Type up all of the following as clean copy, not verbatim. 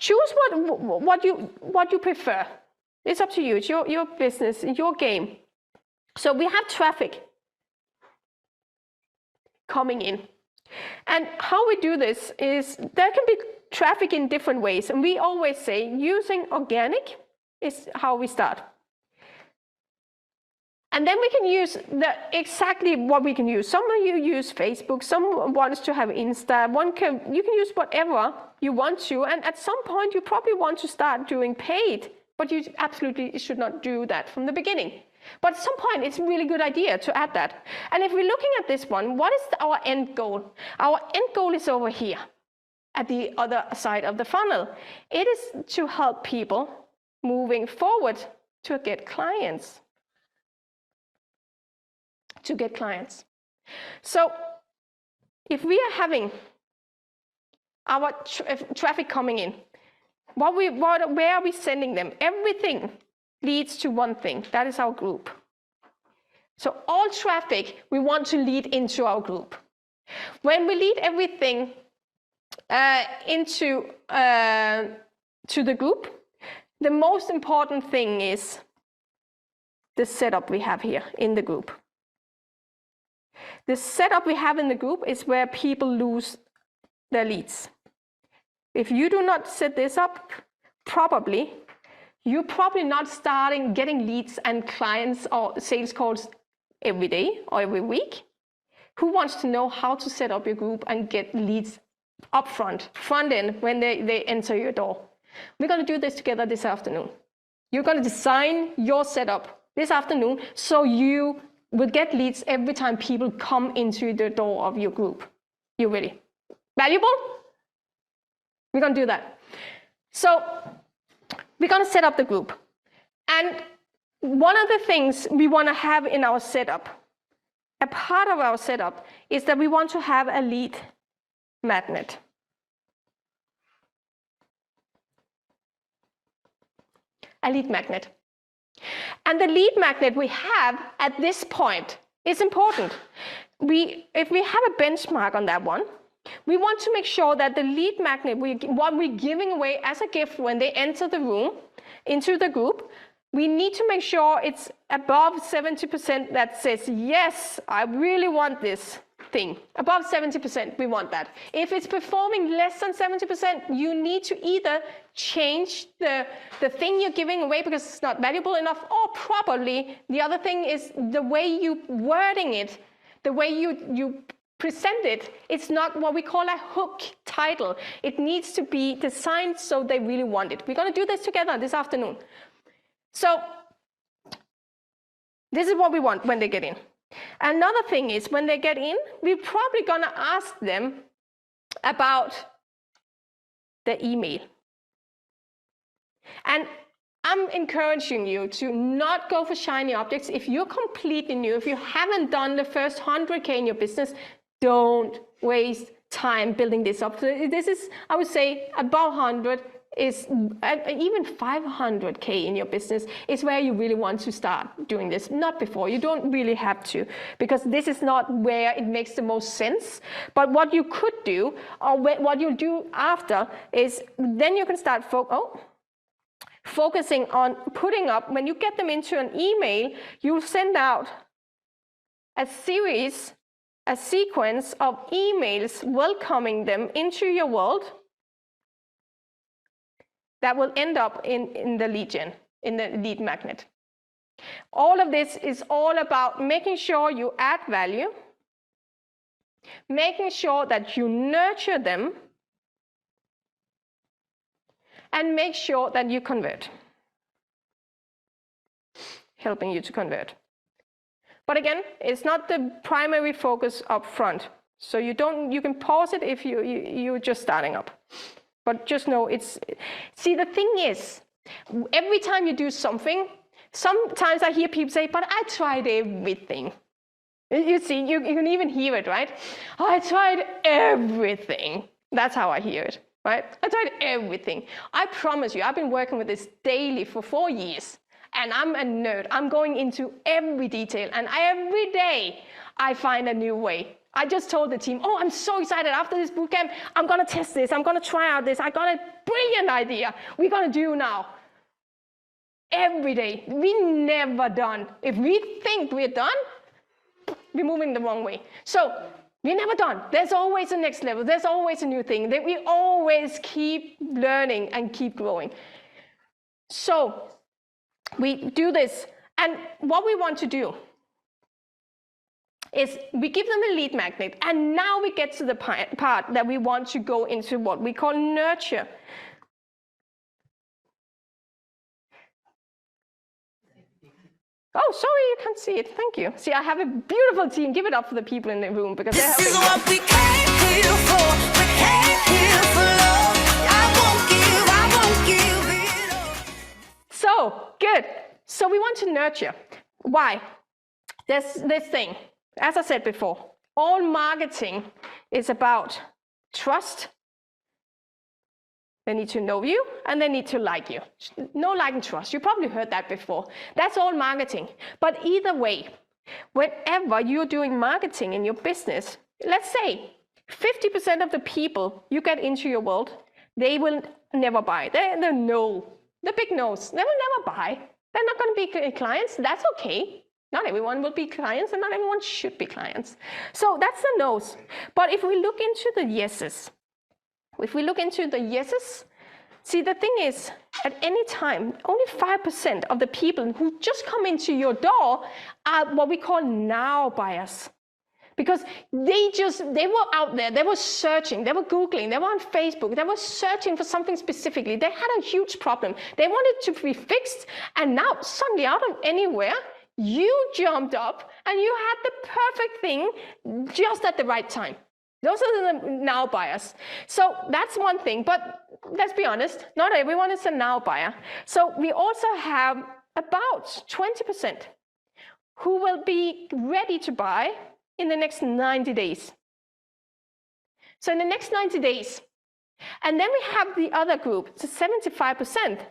choose what you prefer. It's up to you. It's your business, your game. So we have traffic coming in. And how we do this is there can be traffic in different ways. And we always say using organic is how we start. And then we can use exactly what we can use. Some of you use Facebook, some wants to have Insta, you can use whatever you want to. And at some point, you probably want to start doing paid, but you absolutely should not do that from the beginning. But at some point, it's a really good idea to add that. And if we're looking at this one, what is our end goal? Our end goal is over here at the other side of the funnel. It is to help people moving forward to get clients. So if we are having our traffic coming in, where are we sending them? Everything leads to one thing. That is our group. So all traffic, we want to lead into our group. When we lead everything into to the group, the most important thing is the setup we have here in the group. The setup we have in the group is where people lose their leads. If you do not set this up properly, you're probably not starting getting leads and clients or sales calls every day or every week. Who wants to know how to set up your group and get leads upfront, front end, when they enter your door? We're going to do this together this afternoon. You're going to design your setup this afternoon so you will get leads every time people come into the door of your group. You ready? Valuable? We're going to do that. So we're going to set up the group. And one of the things we want to have in our setup, a part of our setup, is that we want to have a lead magnet. A lead magnet. And the lead magnet we have at this point is important. If we have a benchmark on that one, we want to make sure that the lead magnet, what we're giving away as a gift when they enter the room, into the group, we need to make sure it's above 70% that says, yes, I really want this thing. Above 70%, we want that. If it's performing less than 70%, you need to either change the thing you're giving away because it's not valuable enough, or probably the other thing is the way you wording it, the way you present it. It's not what we call a hook title. It needs to be designed so they really want it. We're going to do this together this afternoon. So this is what we want when they get in. Another thing is when they get in, we're probably going to ask them about the email. And I'm encouraging you to not go for shiny objects. If you're completely new, if you haven't done the first 100K in your business, don't waste time building this up. So this is, I would say, above 100 is even 500K in your business is where you really want to start doing this, not before. You don't really have to, because this is not where it makes the most sense. But what you could do, or what you'll do after, is then you can start focusing on putting up, when you get them into an email, you'll send out a sequence of emails welcoming them into your world that will end up in the lead gen, in the lead magnet. All of this is all about making sure you add value, making sure that you nurture them, and make sure that you convert, helping you to convert. But again, it's not the primary focus up front. So you can pause it if you're just starting up. But just know see, the thing is, every time you do something, sometimes I hear people say, but I tried everything. You see, you can even hear it, right? Oh, I tried everything. That's how I hear it, right? I tried everything. I promise you, I've been working with this daily for 4 years. And I'm a nerd. I'm going into every detail. And every day, I find a new way I just told the team, oh, I'm so excited after this bootcamp. I'm going to test this. I'm going to try out this. I got a brilliant idea. We're going to do now. Every day. We're never done. If we think we're done, we're moving the wrong way. So we're never done. There's always a next level. There's always a new thing. We always keep learning and keep growing. So we do this. And what we want to do is we give them a lead magnet. And now we get to the part that we want to go into what we call nurture. Oh, sorry, you can't see it. Thank you. See, I have a beautiful team. Give it up for the people in the room because they're helping. This is what we came here for. We came here for love. I won't give it up. So, good. So we want to nurture. Why? There's this thing. As I said before, all marketing is about trust. They need to know you, and they need to like you. Know, like, and trust. You probably heard that before. That's all marketing. But either way, whenever you're doing marketing in your business, let's say 50% of the people you get into your world, they will never buy. They're no. The big no's. They will never buy. They're not going to be clients. That's okay. Not everyone will be clients, and not everyone should be clients. So that's the no's. But if we look into the yeses, see, the thing is, at any time, only 5% of the people who just come into your door are what we call now buyers. Because they were out there, they were searching, they were Googling, they were on Facebook, they were searching for something specifically. They had a huge problem. They wanted to be fixed, and now suddenly out of anywhere, you jumped up and you had the perfect thing just at the right time. Those are the now buyers. So that's one thing, but let's be honest, not everyone is a now buyer. So we also have about 20% who will be ready to buy in the next 90 days. So in the next 90 days. And then we have the other group, so 75%.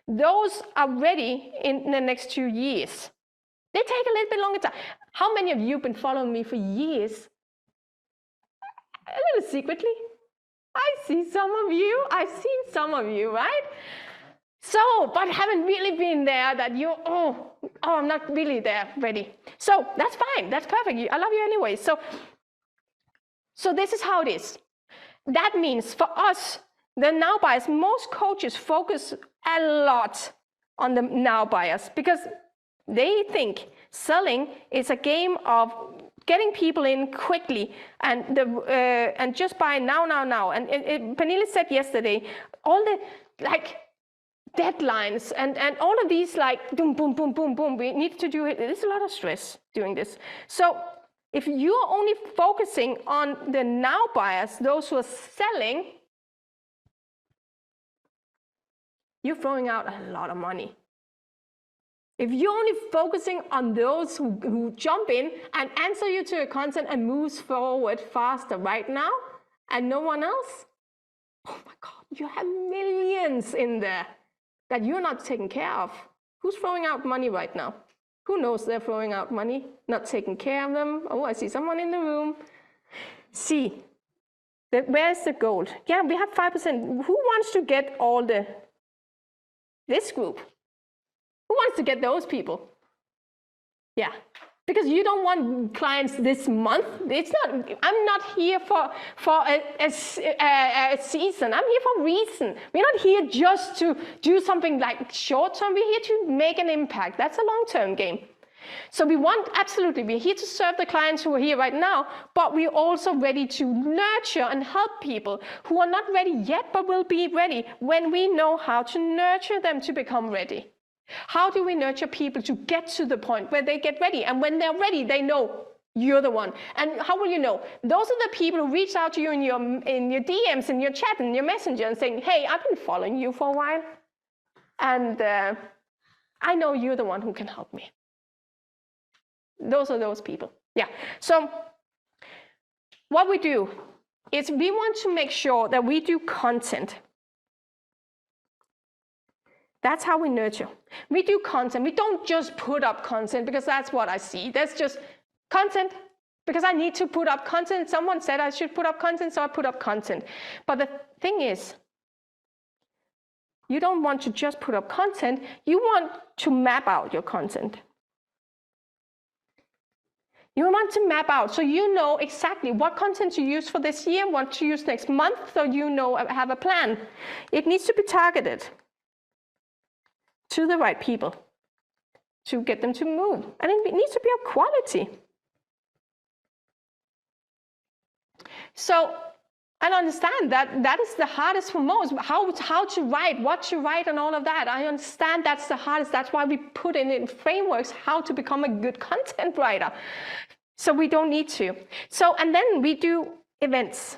Those are ready in the next 2 years. They take a little bit longer time. How many of you have been following me for years? A little secretly. I see some of you. I've seen some of you, right? So, but haven't really been there that you, oh, I'm not really there ready. So that's fine. That's perfect. I love you anyway. So this is how it is. That means for us, the now buyers, most coaches focus a lot on the now buyers because they think selling is a game of getting people in quickly and just buy now. And Pernille said yesterday, all the deadlines and all of these boom, boom, boom, boom, boom, we need to do it. There's a lot of stress doing this. So if you're only focusing on the now buyers, those who are selling, you're throwing out a lot of money. If you're only focusing on those who jump in and answer you to your content and moves forward faster right now, and no one else, oh my God, you have millions in there that you're not taking care of. Who's throwing out money right now? Who knows they're throwing out money, not taking care of them? Oh, I see someone in the room. See, where's the gold? Yeah, we have 5%. Who wants to get all this group? Who wants to get those people? Yeah, because you don't want clients this month. It's not. I'm not here for a season. I'm here for a reason. We're not here just to do something like short term. We're here to make an impact. That's a long-term game. So we're here to serve the clients who are here right now, but we're also ready to nurture and help people who are not ready yet, but will be ready when we know how to nurture them to become ready. How do we nurture people to get to the point where they get ready? And when they're ready, they know you're the one. And how will you know? Those are the people who reach out to you in your DMs, in your chat, in your messenger, and saying, hey, I've been following you for a while. And I know you're the one who can help me. Those are those people. Yeah. So what we do is we want to make sure that we do content. That's how we nurture. We do content. We don't just put up content because that's what I see. That's just content, because I need to put up content. Someone said I should put up content, so I put up content. But the thing is, you don't want to just put up content, you want to map out your content. You want to map out so you know exactly what content to use for this year, what to use next month, so you know, have a plan. It needs to be targeted to the right people to get them to move. And it needs to be of quality. So, and understand that that is the hardest for most, how to write, what to write and all of that. I understand that's the hardest. That's why we put in frameworks how to become a good content writer. So we don't need to. So, and then we do events.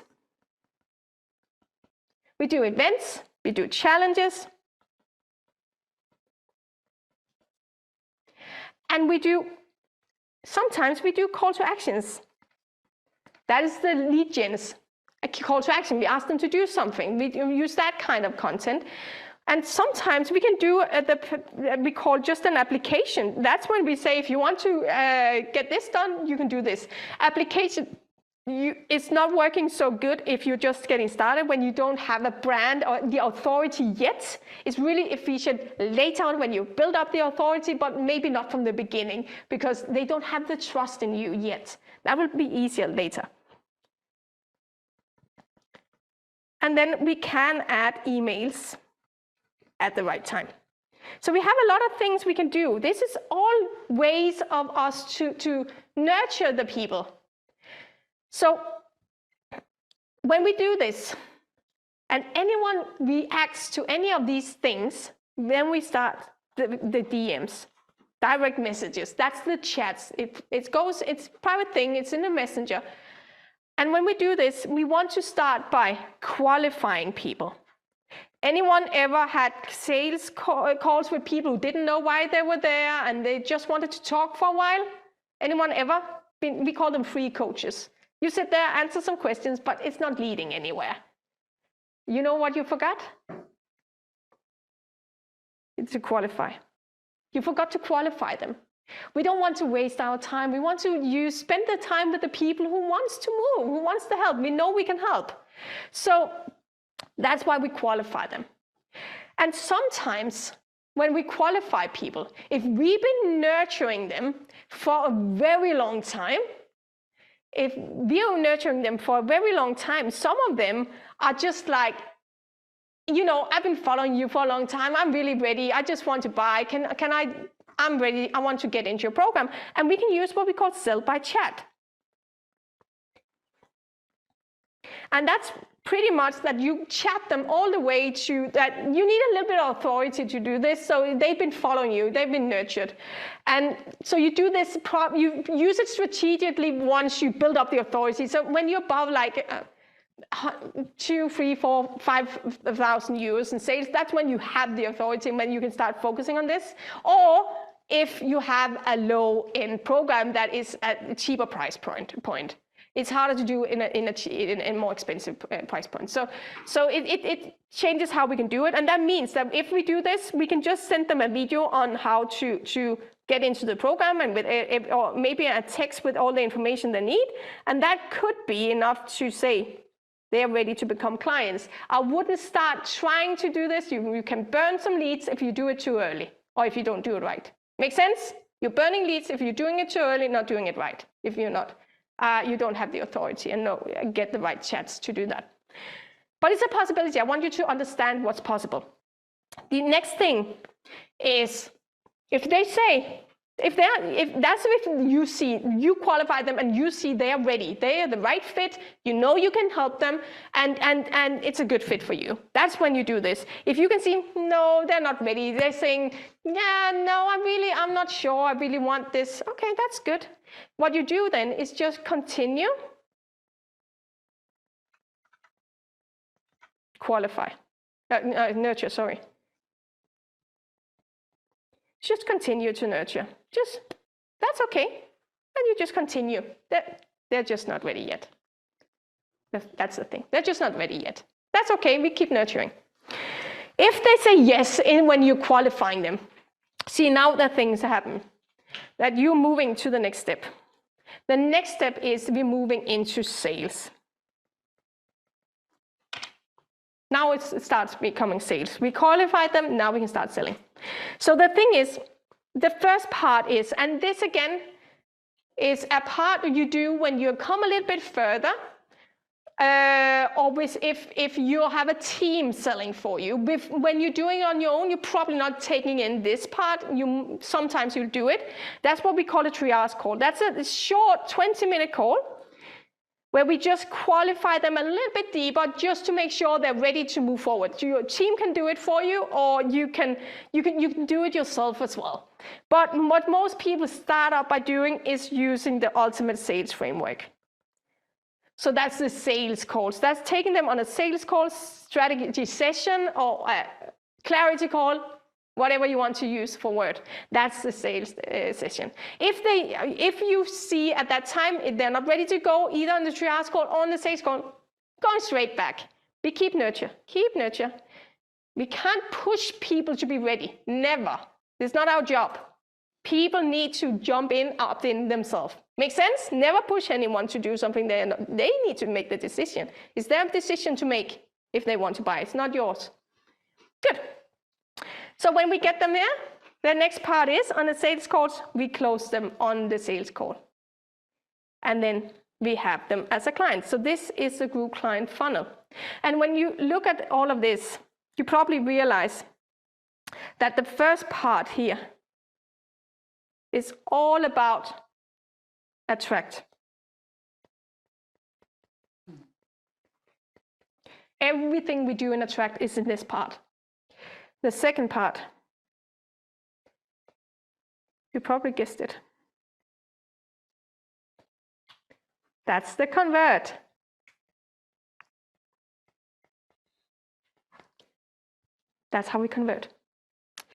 We do events, we do challenges. And sometimes we do call to actions. That is the lead gens. A call to action, we ask them to do something. We use that kind of content. And sometimes we can do we call just an application. That's when we say, if you want to get this done, you can do this. Application, it's not working so good if you're just getting started, when you don't have a brand or the authority yet. It's really efficient later on when you build up the authority, but maybe not from the beginning, because they don't have the trust in you yet. That will be easier later. And then we can add emails at the right time. So we have a lot of things we can do. This is all ways of us to nurture the people. So when we do this, and anyone reacts to any of these things, then we start the DMs, direct messages. That's the chats. It's private thing, it's in the messenger. And when we do this, we want to start by qualifying people. Anyone ever had sales calls with people who didn't know why they were there and they just wanted to talk for a while? Anyone ever? We call them free coaches. You sit there, answer some questions, but it's not leading anywhere. You know what you forgot? It's to qualify. You forgot to qualify them. We don't want to waste our time. We want to spend the time with the people who wants to move, who wants to help. We know we can help. So that's why we qualify them. And sometimes when we qualify people, if we've been nurturing them for a very long time, some of them are just like, I've been following you for a long time. I'm really ready. I just want to buy. I'm ready. I want to get into your program. And we can use what we call sell by chat. And that's pretty much that you chat them all the way to that. You need a little bit of authority to do this. So they've been following you. They've been nurtured. And so you do this, you use it strategically once you build up the authority. So when you're above like 2, 3, 4, 5,000 euros in sales, that's when you have the authority and when you can start focusing on this. Or if you have a low-end program that is at a cheaper price point. It's harder to do in a more expensive price point. So it changes how we can do it. And that means that if we do this, we can just send them a video on how to get into the program, and or maybe a text with all the information they need. And that could be enough to say they're ready to become clients. I wouldn't start trying to do this. You can burn some leads if you do it too early or if you don't do it right. Make sense? You're burning leads if you're doing it too early, not doing it right. If you're not, you don't have the authority and get the right chats to do that. But it's a possibility. I want you to understand what's possible. The next thing is, if they say, if you qualify them and you see they're ready, they are the right fit, you can help them, and it's a good fit for you. That's when you do this. If you can see, no, they're not ready, they're saying, yeah, no, I'm not sure, I really want this. Okay, that's good. What you do then is just continue. Nurture, sorry. Just continue to nurture. That's okay. And you just continue. They're just not ready yet. That's the thing. They're just not ready yet. That's okay. We keep nurturing. If they say yes when you're qualifying them, see, now that things happen, that you're moving to the next step. The next step is we're moving into sales. Now it starts becoming sales. We qualified them, now we can start selling. So the thing is, the first part is, and this again is a part you do when you come a little bit further, always if you have a team selling for you. When you're doing it on your own, you're probably not taking in this part. Sometimes you'll do it. That's what we call a triage call. That's a short 20-minute call where we just qualify them a little bit deeper just to make sure they're ready to move forward. Your team can do it for you, or you can do it yourself as well. But what most people start out by doing is using the Ultimate Sales Framework. So that's the sales calls. That's taking them on a sales call, strategy session, or a clarity call, whatever you want to use for word. That's the sales session. If you see at that time they're not ready to go either on the triage call or on the sales call, going straight back. We keep nurture. We can't push people to be ready. Never. It's not our job. People need to jump in, opt in themselves. Make sense? Never push anyone to do something they need to make the decision. It's their decision to make if they want to buy. It's not yours. Good. So when we get them there, the next part is on the sales calls, we close them on the sales call. And then we have them as a client. So this is the group client funnel. And when you look at all of this, you probably realize that the first part here is all about attract. Everything we do in attract is in this part. The second part, you probably guessed it. That's the convert. That's how we convert.